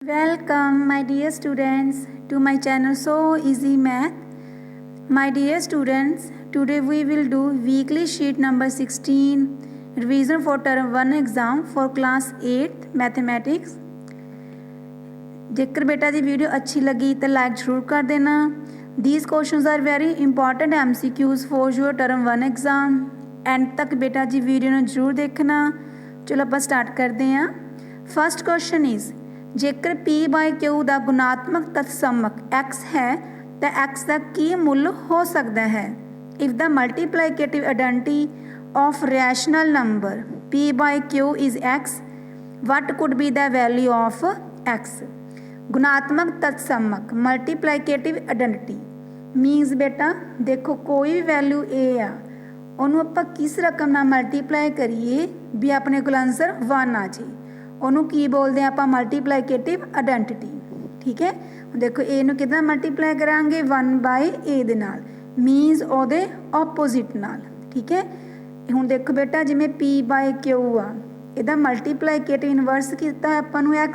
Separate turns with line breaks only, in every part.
Welcome my dear students to my channel So Easy Math. My dear students, today we will do weekly sheet number 16 revision for term 1 exam for class 8 mathematics. जेकर बेटा जी video अच्छी लगी तो like जरूर कर देना. These questions are very important MCQs for your term 1 exam. And तक बेटा जी वीडियो ਨੂੰ जरूर देखना. चलो ਆਪਾਂ स्टार्ट करते हैं. फर्स्ट क्वेश्चन इज़ जेकर P बाय Q का गुणात्मक तत्समक X है तो X का की मुल हो सकता है. If the multiplicative identity of rational number P by Q is X, what could be the value of X. गुणात्मक तत्समक मल्टीप्लिकेटिव आइडेंटिटी मीनस बेटा देखो कोई भी वैल्यू A आ ਉਹਨੂੰ ਆਪਾਂ किस रकम ਨਾਲ मल्टीप्लाई करिए भी अपने को आंसर 1 आ जाए ਉਹਨੂੰ ਕੀ ਬੋਲਦੇ ਆ ਆਪਾਂ ਮਲਟੀਪਲੀਕੇਟਿਵ ਆਇਡੈਂਟੀਟੀ. ਠੀਕ ਹੈ, ਦੇਖੋ a ਨੂੰ ਕਿੱਦਾਂ ਮਲਟੀਪਲਾਈ ਕਰਾਂਗੇ 1 ਬਾਈ a ਦੇ ਨਾਲ ਮੀਨਸ ਉਹਦੇ ਆਪੋਜ਼ਿਟ ਨਾਲ. ਠੀਕ ਹੈ, ਹੁਣ ਦੇਖੋ ਬੇਟਾ ਜਿਵੇਂ p ਬਾਈ q ਆ ਇਹਦਾ ਮਲਟੀਪਲੀਕੇਟਿਵ ਇਨਵਰਸ ਕੀਤਾ ਆਪਾਂ ਨੂੰ x.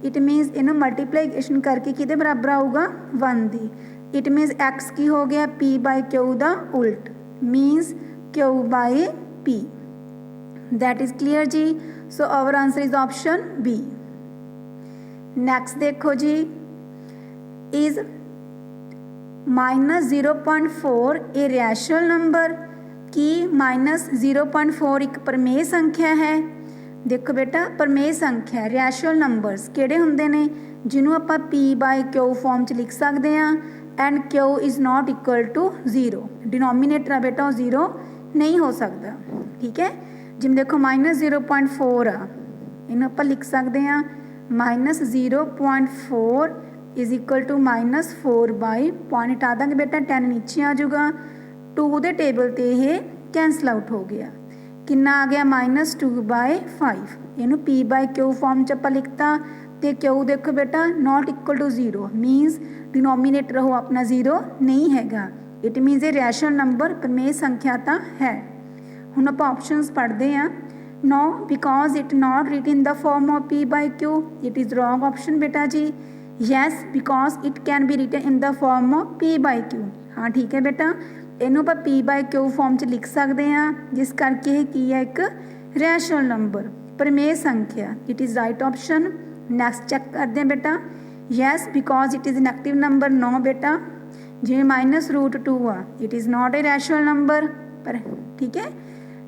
ਇਟ ਮੀਨਸ ਇਹਨੂੰ ਮਲਟੀਪਲੀਕੇਸ਼ਨ ਕਰਕੇ ਕਿਹਦੇ ਬਰਾਬਰ ਆਊਗਾ 1 ਦੀ. ਇਟ ਮੀਨਸ x ਕੀ ਹੋ ਗਿਆ p ਬਾਈ q ਦਾ ਉਲਟ means q by p. That is clear जी. So our answer is option B. Next देखो जी इज -0.4 ए रैशनल नंबर की -0.4 एक प्रमेय संख्या है. देखो बेटा प्रमेय संख्या रैशनल नंबर्स किहड़े हुंदे ने जिन्हों आपां P बाय Q फॉर्म च लिख सकते हैं and Q is not equal to 0. Denominator आ बेटा 0 नहीं हो सकता. ठीक है, जिमें देखो -0.4 आ इन्हूं आपां लिख सकते हैं -0.4 is equal to -4 by point हटा देंगे बेटा 10 नीचे आ जाऊगा 2 दे टेबल ते ये कैंसल आउट हो गया. कितना आ गया -2/5. इनू P बाय Q फॉर्म च आपां लिखता तो Q देखो बेटा not equal to 0 means denominator हो अपना 0 नहीं हैगा. इट मीनस ये रैशनल नंबर प्रमेय संख्या तो है. ਹੁਣ ਆਪਾਂ ਆਪਸ਼ਨਸ ਪੜ੍ਹਦੇ ਹਾਂ. No because it not written in the form of P by Q. It is wrong option बेटा जी. Yes because it can be written in the form of P by Q. हाँ ठीक है बेटा ਇਹਨੂੰ ਆਪਾਂ P बाय Q फॉर्म 'ਚ लिख सकते हैं जिस करके ਇਹ ਕੀ ਹੈ ਇੱਕ रैशनल नंबर प्रमेय संख्या. It is right option. Next check करते हैं बेटा. Yes because it is negative number. No बेटा जिवें -√2 आ it is not a rational number पर. ठीक है,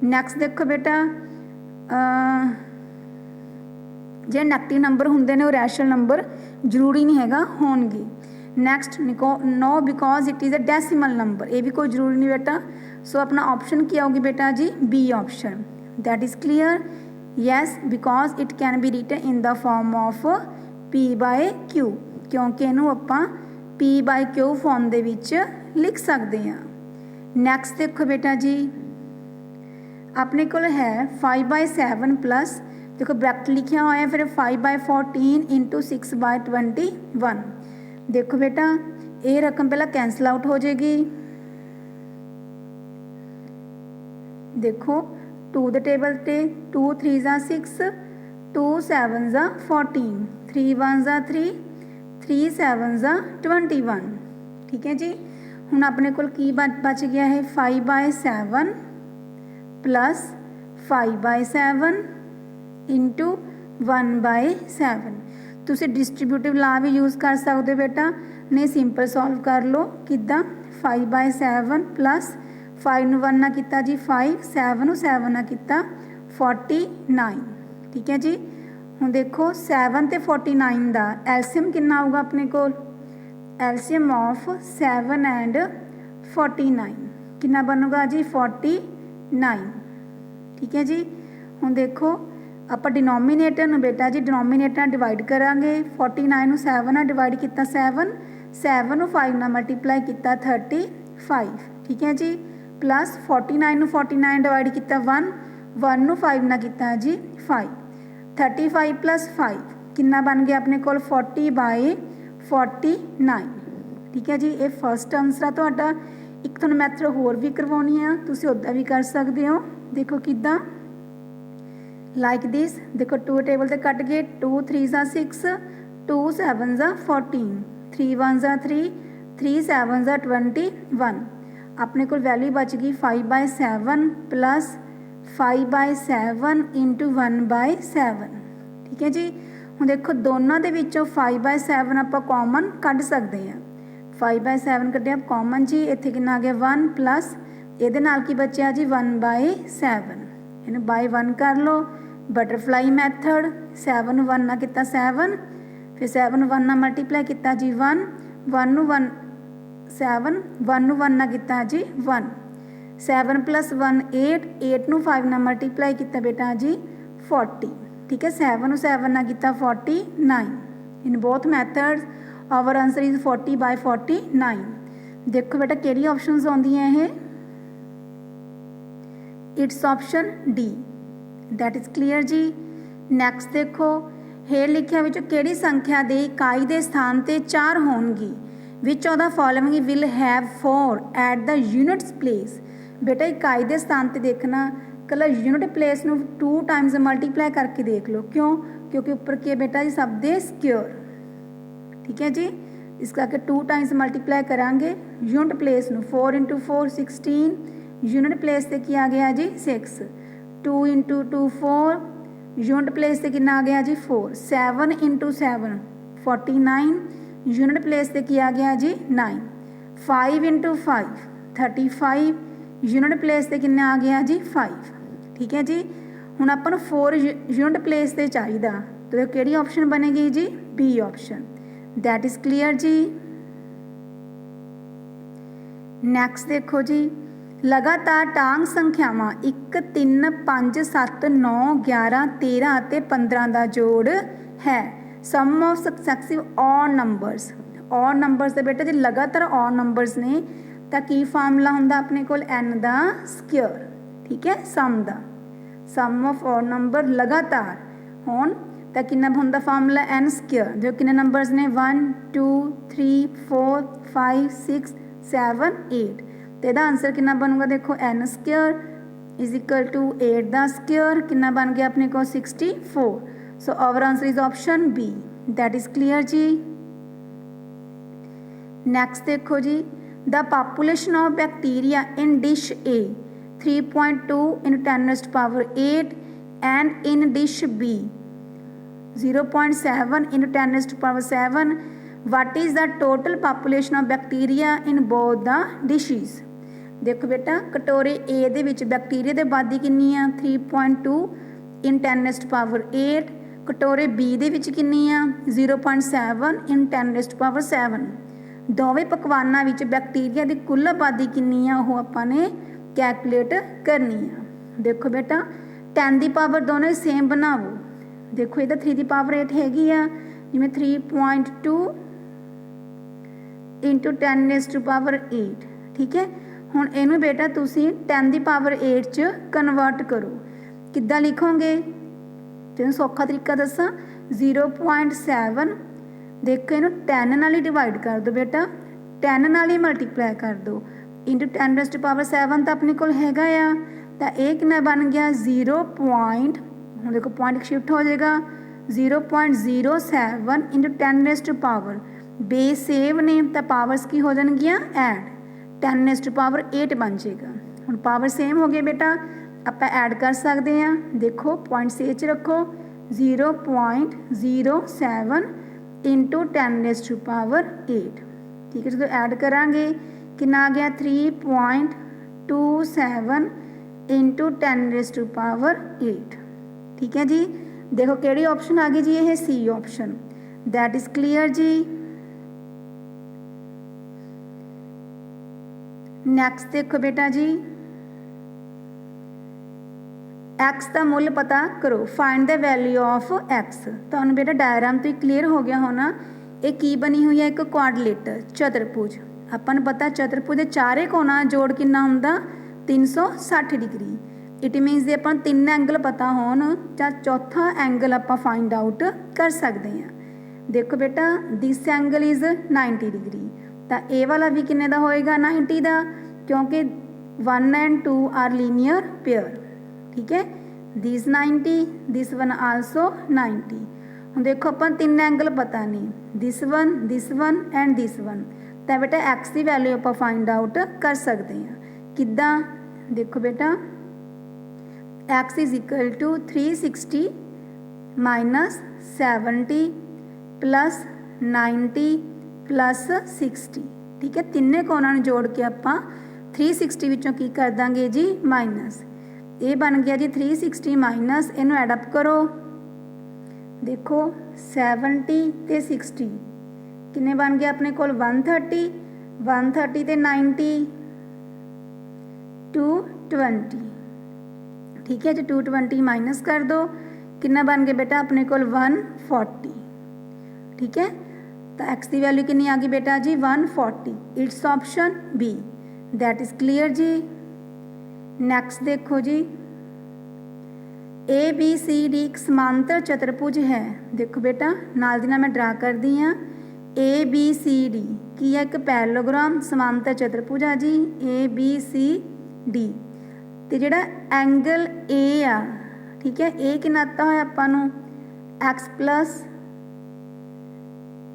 नैक्सट देखो बेटा जे नैगेटिव नंबर होंगे ने रैशनल नंबर जरूरी नहीं हैगा होणगे. Next no because it is a decimal number. ये भी कोई जरूरी नहीं बेटा. सो अपना ऑप्शन क्या होगी बेटा जी B option. That is clear. Yes because it can be written in the form of P by Q क्योंकि इनू आपां P बाय Q फॉर्म दे विच लिख सकते हैं. नैक्सट देखो बेटा जी अपने को है 5/7 प्लस देखो ब्रैकेट लिखा हुआ है फिर 5/14 इंटू 6/21. देखो बेटा ये रकम पहला कैंसल आउट हो जाएगी. देखो 2 द टेबल पे 2 3 ज़ा 6 2 7 ज़ा 14 3 1 ज़ा 3 3 7 ज़ा 21. ठीक है जी. हुण अपने को की बच गया है 5/7 प्लस 5/7 इंटू 1/7. तुसी डिस्ट्रीब्यूटिव ला भी यूज़ कर सकते हो बेटा. नहीं सिंपल सॉल्व कर लो किदा 5/7 प्लस 5 नूं 1 ना किता जी 5 7 नूं 7 ना किता 49. ठीक है जी. हुण देखो 7 ते 49 का एलसीएम कितना आऊगा अपने को एलसीएम ऑफ 7 एंड 49 कितना बनूगा जी 49. ठीक है जी. हुण देखो आप डिनोमीनेटर में बेटा जी डिनोमीनेटर डिवाइड करांगे 49 नूं 7 नाल डिवाइड किया 7 7 नूं 5 नाल मल्टीप्लाई किया 35. ठीक है जी. प्लस 49 नूं 49 डिवाइड किया 1 1 नूं 5 नाल किया जी 5. 35 प्लस 5 कितना बन गया अपने को 40/49. ठीक है जी. ये फर्स्ट आंसर है तुहाडा. एक तुहानूं मैथड होर भी करवाउणी आ तुसीं उद्दां भी कर सकते हो. देखो किद्दां लाइक दिस देखो 2 टेबल ते कट गए 2 3 6 2 7 ज़ा 14, 3 1 ज़ा 3, 3 7 ज़ा 21। अपने को वैल्यू बच गई 5/7 प्लस 5/7 इंटू 1/7। ठीक है जी। ਹੁਣ देखो दोनों के विचों 5/7 आप कॉमन कढ़ सकते हैं। 5/7 कढ़िया कॉमन जी, इत्थे कितना आ गया 1 प्लस ये नाल की बचिया जी 1/7। इन्हू बाय 1 कर लो, बटरफ्लाई मैथड। 7 1 ना किता 7, फिर 7 1 ना मल्टीप्लाई किया जी 1, 1 1 7, 1 1 ना किया जी 1, 7 प्लस 1 8, 8 नू 5 ना मल्टीप्लाई किया बेटा जी 40। ठीक है, 7 7 ना किया 49। In both methods our answer is 40/49। देखो बेटा किहड़ी ऑप्शनस आउंदियां ये, it's option D, that is clear जी। नैक्सट देखो हेर लिखिया विचों किहड़ी संख्या दे इकाई दे स्थान ते 4 होणगी, which of the following will have 4 at the units place. बेटा इकाई दे स्थान ते देखना, कल यूनिट प्लेस नू 2 टाइम्स मल्टीप्लाई करके देख लो। क्यों? क्योंकि उपर की है बेटा जी सब दे स्क्योर। ठीक है जी, इस करके 2 टाइम्स मल्टीप्लाई करांगे यूनिट प्लेस नू। 4 × 4 16, यूनिट प्लेस से की आ गया जी 6, 2 × 2 4, यूनिट प्लेस से कितना आ गया जी 4, 7 × 7 49, यूनिट प्लेस से की आ गया जी 9, 5 × 5 35, यूनिट प्लेस से कितना आ गया जी 5। ठीक है जी, हुण अपन 4 यूनिट प्लेस से चाहिए, तो किहड़ी ऑप्शन बनेगी जी B option, that is clear जी। नैक्सट देखो जी, लगातार टांग संख्यावां 1 3 5 7 9 11 13 ਅਤੇ 15 ਦਾ ਜੋੜ है। Sum of successive odd numbers, odd numbers ਦੇ बेटा जी लगातार ऑड नंबर्स ने तो की फार्मूला हुंदा अपने कोल n दा स्क्वायर। ठीक है, सम ऑफ ऑड नंबर लगातार होण तो कितना हुंदा फार्मूला n स्क्वायर, जो कितने नंबर्स ने 1 2 3 4 5 6 7 8, तो यदा आंसर कितना बनूगा देखो n square is equal to 8 दा स्क्वायर, कितना बन गया अपने को 64। So our answer is option B, that is clear जी। नैक्सट देखो जी, the population of bacteria in dish A 3.2 × 10⁻8 and in dish B 0.7 × 10⁻7, what is the total population of bacteria in both the dishes. देखो बेटा कटोरे ए दे विच bacteria की आबादी कितनी है 3.2 × 10⁻8, कटोरे बी दे विच कितनी है 0.7 × 10⁻7। दोवें पकवाना विच बैक्टीरिया की कुल आबादी कितनी है वो आपने कैलकुलेट करनी है। देखो बेटा 10 की पावर दोनों सेम बनावो, देखो ये 3 की पावर 8 हैगी आ, जिमें 3.2 × 10⁻8। ठीक है, हुण इनू बेटा तुसी 10 की पावर 8 च कन्वर्ट करो, किद्दां लिखोगे, तेन सौखा तरीका दसा 0.7, देखो इनू 10 नाल ही डिवाइड कर दो बेटा, 10 नाल ही मल्टीप्लाई कर दो इंटू 10⁻7 तो अपने कोल हैगा आ, तो यह कितना बन गया 0. हुण देखो पॉइंट शिफ्ट हो जाएगा 0.07 × 10⁻, बेस सेव ने तो पावर्स की हो जाएगियाँ ऐड, 10⁻8 बन जाएगा। हुण पावर सेम हो गए बेटा, आप ऐड कर सकते हैं। देखो पॉइंट से रखो 0.07 × 10⁻8। ठीक है, जो ऐड करांगे कितना आ गया 3.27 × 10⁻8। ठीक है जी, देखो केड़ी ऑप्शन आ गई जी, ये C option, that is clear जी। नैक्सट देखो बेटा जी, एक्स का मुल पता करो, find the value of X. तो बेटा डायग्राम तो क्लीयर हो गया होना, ये की बनी हुई है एक क्वाड्रिलेटर चतुर्भुज। अपन पता चतुर्भुज के चारे कोना जोड़ कितना होंदा 360 degree. It मीनस J upon 3 angle पता होन जां चौथा एंगल आप फाइंड आउट कर सकते हैं। देखो बेटा दिस एंगल इज 90 डिग्री, तो ए वाला भी किन्ने दा होएगा 90 का, क्योंकि 1 and 2 आर लीनियर पेयर। ठीक है, दिस 90, दिस वन आल्सो 90। ਹੁਣ देखो अपन 3 एंगल पता नहीं this one and this one तो बेटा एक्स की वैल्यू आप फाइंड आउट कर सकते हैं किद्दां देखो बेटा X is equal to 360 minus 70 plus 90 plus 60 ठीक है तिन्ने कोणां नूं जोड़ के आपां 360 विचों की कर देंगे जी माइनस ये बन गया जी 360 माइनस इनू एडअप करो देखो 70 ते 60 किन्ने बन गया अपने कोल 130 ते 90 220 ठीक है जी 220 माइनस कर दो किन्ना बन गया बेटा अपने कोल 140 ठीक है तो एक्स की वैल्यू कितनी आ गई बेटा जी 140 it's option B that is clear जी। नैक्सट देखो जी ए बी सी डी एक समांतर चतुर्भुज है देखो बेटा नाल दी नाल मैं ड्रा कर दी हाँ ए बी सी डी की है एक पैरेललोग्राम समांतर चतुर्भुज आ जी ए बी सी डी तो जिहड़ा एंगल ए आ ठीक है ए कितना आता है आपां नूं एक्स प्लस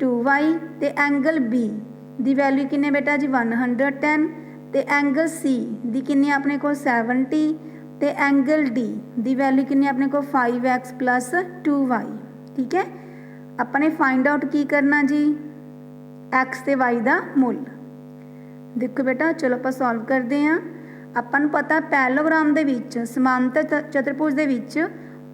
2y ते एंगल बी दी वैल्यू किन्ने बेटा जी 110 ते एंगल सी दी किन्नी अपने को 70 ते एंगल डी दी वैल्यू किन्नी अपने को 5x प्लस 2y ठीक है अपने फाइंड आउट की करना जी x ते y दा मुल देखो बेटा चलो आप सॉल्व करते हैं अपन पता पैरेललोग्राम दे विच समांतर चतुर्भुज दे विच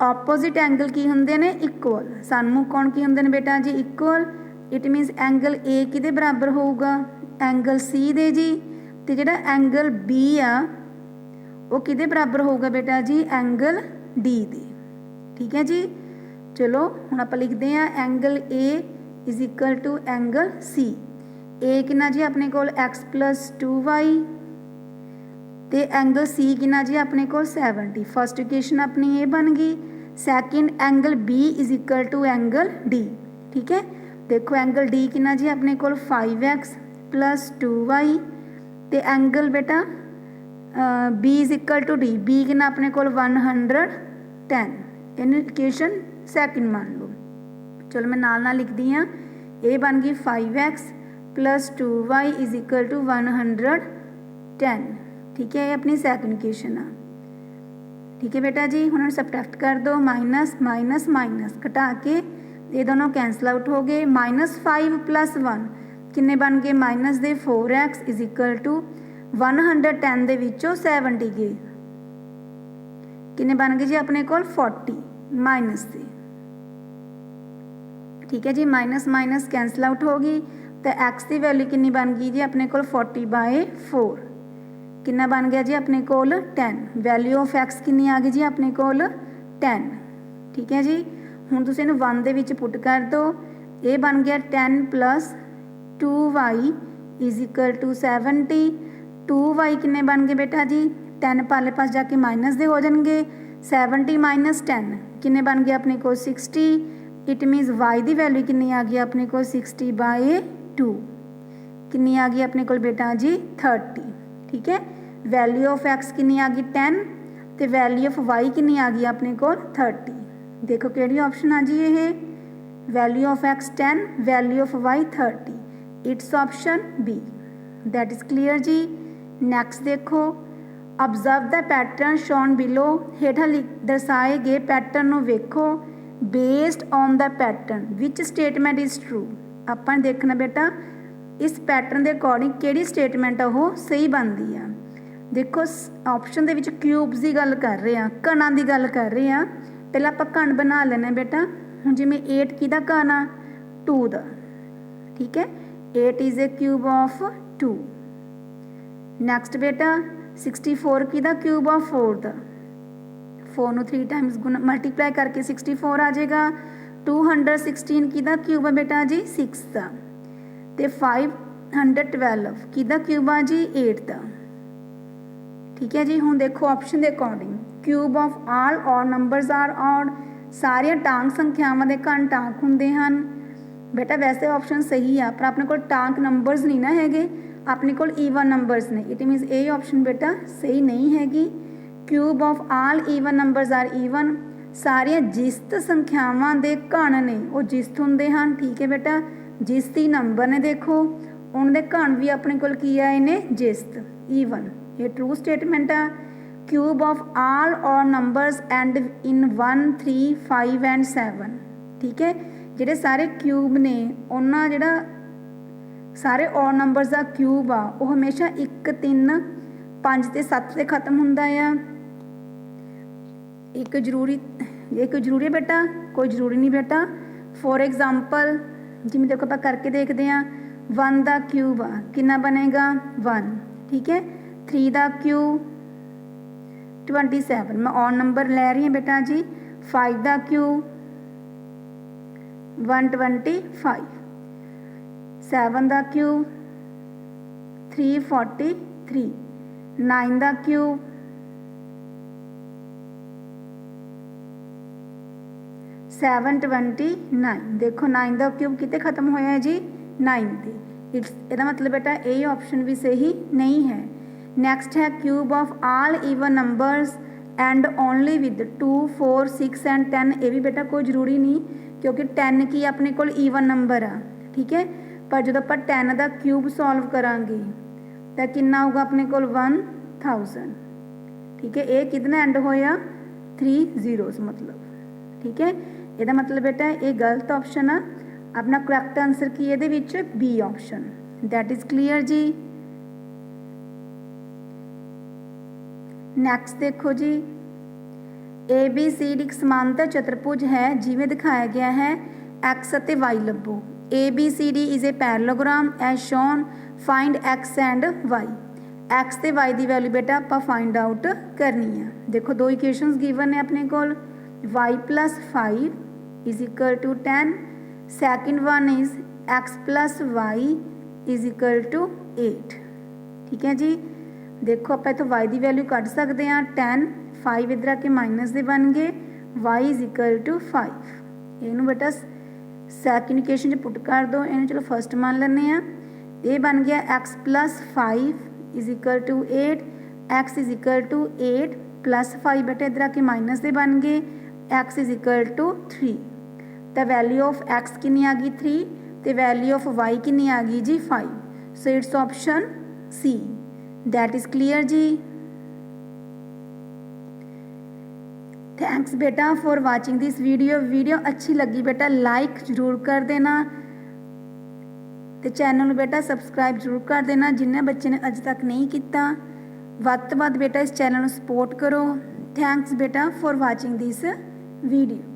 ऑपोजिट एंगल की हुंदे ने इक्वल सन्मुख कोण की हुंदे ने बेटा जी equal it minus angle A किहदे बराबर होगा एंगल सी दे जी ते जिहड़ा एंगल बी आ वो किहदे बराबर होगा बेटा जी एंगल डी दे ठीक है जी। चलो हुण आपां लिखते हैं angle A is equal to angle C A कितना जी अपने कोल एक्स प्लस 2y ते एंगल सी कितना जी अपने कोल 70 फर्स्ट इक्वेशन अपनी ये बन गई second angle B is equal to angle D ठीक है देखो एंगल डी कितना जी अपने कोल 5x प्लस 2y ते एंगल बेटा B is equal to D B कितना अपने कोल 110 इन इक्वेशन सैकेंड मान लो चलो मैं नाल लिख दी हाँ ये बन गई 5x plus 2y is equal to 110 ठीक है ये अपनी सैकेंड इक्वेशन आ ठीक है बेटा जी हुण सबट्रैक्ट कर दो माइनस माइनस माइनस घटा के ये दोनों कैंसल आउट हो गए -5 प्लस 1 किन्ने बन गए माइनस दे 4x इज इक्वल टू 110 दे विचों 70 गए किन्ने बन गए जी अपने कोल 40 माइनस दे ठीक है जी माइनस माइनस कैंसल आउट हो गई तो x की वैल्यू किन्नी बन गई जी अपने कोल 40/4 किन्ना बन गया जी अपने कोल 10 वैल्यू ऑफ x किन्नी आ गई जी अपने कोल 10 ठीक है जी हुण तुसीं इहनूं 1 दे विच पुट कर दो ये बन गया 10 plus 2y is equal to 70 2y किन्ने बन गए बेटा जी 10 पाले पास जाके माइनस दे हो जाएंगे 70 माइनस 10 किन्ने बन गया अपने को 60 इट मीनस y की वैल्यू किन्नी आ गई अपने को 60/2 किन्नी आ गई अपने को बेटा जी 30 ठीक है वैल्यू ऑफ x किन्नी आ गई 10 तो वैल्यू ऑफ y किन्नी आ गई अपने को 30 देखो केड़ी ऑप्शन आ जी ये value of x 10 value of y 30 it's option B that is clear जी। नैक्सट देखो observe the pattern shown below हेठा दर्शाए गए पैटर्न नूं वेखो based on the pattern which statement is true अपन देखना बेटा इस पैटर्न के अकॉर्डिंग केड़ी स्टेटमेंट वो सही बनती है देखो ऑप्शन दे विच क्यूब्स की गल कर रहे हैं घणां की गल कर रहे हैं पहले आप घन बना लेना बेटा हुण जिवें 8 किहदा घन आ 2 दा ठीक है 8 is a cube of 2 next बेटा 64 किहदा क्यूब ऑफ 4 दा 4 नूं 3 टाइम्स मल्टीप्लाई करके 64 आ जाएगा 216 किहदा क्यूब है बेटा जी 6 दा ते 512 किहदा क्यूब आ जी 8 दा ठीक है जी हुण देखो ऑप्शन के according cube of all odd numbers are odd सारिया टांक संख्यावां दे घन टांक हुंदे हन बेटा वैसे ऑप्शन सही आ पर अपने को टांक नंबरस नहीं ना हैगे अपने को ईवन नंबरस ने इट मीनस ए ऑप्शन बेटा सही नहीं हैगी cube of all even numbers are even ਸਾਰੀਆਂ ਜਿਸਤ ਸੰਖਿਆਵਾਂ ਦੇ ਘਣ ਨੇ ਉਹ ਜਿਸਤ ਹੁੰਦੇ ਹਨ। ਠੀਕ ਹੈ ਬੇਟਾ, ਜਿਸਤ ਹੀ ਨੰਬਰ ਨੇ, ਦੇਖੋ ਉਹਨਾਂ ਦੇ ਘਣ ਵੀ ਆਪਣੇ ਕੋਲ ਕੀ ਆਏ ਨੇ, ਜਿਸਤ, ਈਵਨ। ਇਹ ਟਰੂ ਸਟੇਟਮੈਂਟ ਆ। क्यूब ऑफ ऑल और नंबर्स एंड इन 1 3 5 एंड 7। ठीक है, ਜਿਹੜੇ ਸਾਰੇ ਕਿਊਬ ਨੇ ਉਹਨਾਂ ਜਿਹੜਾ ਸਾਰੇ ਔਰ ਨੰਬਰਸ ਦਾ ਕਿਊਬ ਆ ਉਹ ਹਮੇਸ਼ਾ 1 3 5 ਤੇ 7 ਤੇ ਖਤਮ ਹੁੰਦਾ ਆ। ਇੱਕ ਜ਼ਰੂਰੀ ਹੈ ਬੇਟਾ, ਕੋਈ ਜ਼ਰੂਰੀ ਨਹੀਂ ਬੇਟਾ। ਫੋਰ ਐਗਜ਼ਾਮਪਲ ਜਿਵੇਂ ਦੇਖੋ ਆਪਾਂ ਕਰਕੇ ਦੇਖਦੇ ਹਾਂ, 1 ਦਾ ਕਿਊਬ ਆ ਕਿੰਨਾ ਬਣੇਗਾ 1। ਠੀਕ ਹੈ, 3 ਦਾ ਕਿਊਬ 27, मैं और नंबर ले रही हूँ बेटा जी। 5 का क्यूब 125, 7 का क्यूब 343, 9 का क्यूब 729। देखो 9 का क्यूब कितने खत्म होया है जी, 9 ते। इसका मतलब बेटा ये ऑप्शन भी सही नहीं है। नैक्सट है cube of all even numbers and only with 2 4 6 and 10। ये भी बेटा कोई जरूरी नहीं, क्योंकि 10 की अपने को ईवन नंबर आ। ठीक है, पर जो आप 10 का क्यूब सॉल्व करांगे तो कितना होगा अपने को 1000। ठीक है, ये कितना एंड होया 3 zeros मतलब। ठीक है, ਇਹਦਾ मतलब बेटा ये गलत ऑप्शन आ। अपना करैक्ट आंसर की ये B option. That is clear जी। नैक्सट देखो जी, ABCD एक समांतर चतुर्भुज है जिमें दिखाया गया है। एक्स और वाई लभो। ABCD is a parallelogram as shown. Find X and Y. X ते वाई की वैल्यू बेटा आप फाइंड आउट करनी है। देखो दो इक्वेशनस गिवन ने अपने को, y + 5 is equal to 10। Second one is x + y is equal to 8। ठीक है जी, देखो आप इतों y की वैल्यू कढ़ सकते हैं 10, 5 इधर आके माइनस दे बन गए, y इज इक्वल टू 5। इनू बेटा सैकेंड इक्वेशन पुट कर दो, इन्हें चलो फर्स्ट मान लेने। ये बन गया x + 5 is equal to 8। x is equal to 8 + 5 बेटा इधर आके माइनस दे बन गए, x इज इक्वल टू 3। तो वैल्यू ऑफ x कितनी आ गई 3, तो वैल्यू ऑफ y कितनी आ गई जी 5। So it's option C। That is clear जी। थैंक्स बेटा फॉर वाचिंग दिस वीडियो अच्छी लगी बेटा लाइक जरूर कर देना, तो चैनल बेटा सबसक्राइब जरूर कर देना जिन्हें बच्चे ने अज तक नहीं किया। वध तो वध बेटा इस चैनल को सपोर्ट करो। थैंक्स बेटा फॉर वाचिंग दिस वीडियो।